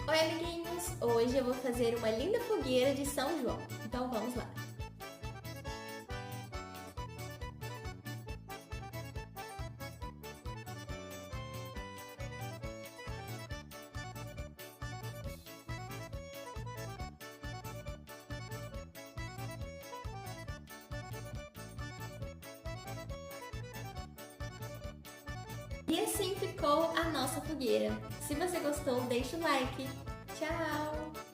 Oi, amiguinhos! Hoje eu vou fazer uma linda fogueira de São João. Então vamos lá! E assim ficou a nossa fogueira. Se você gostou, deixa o like. Tchau!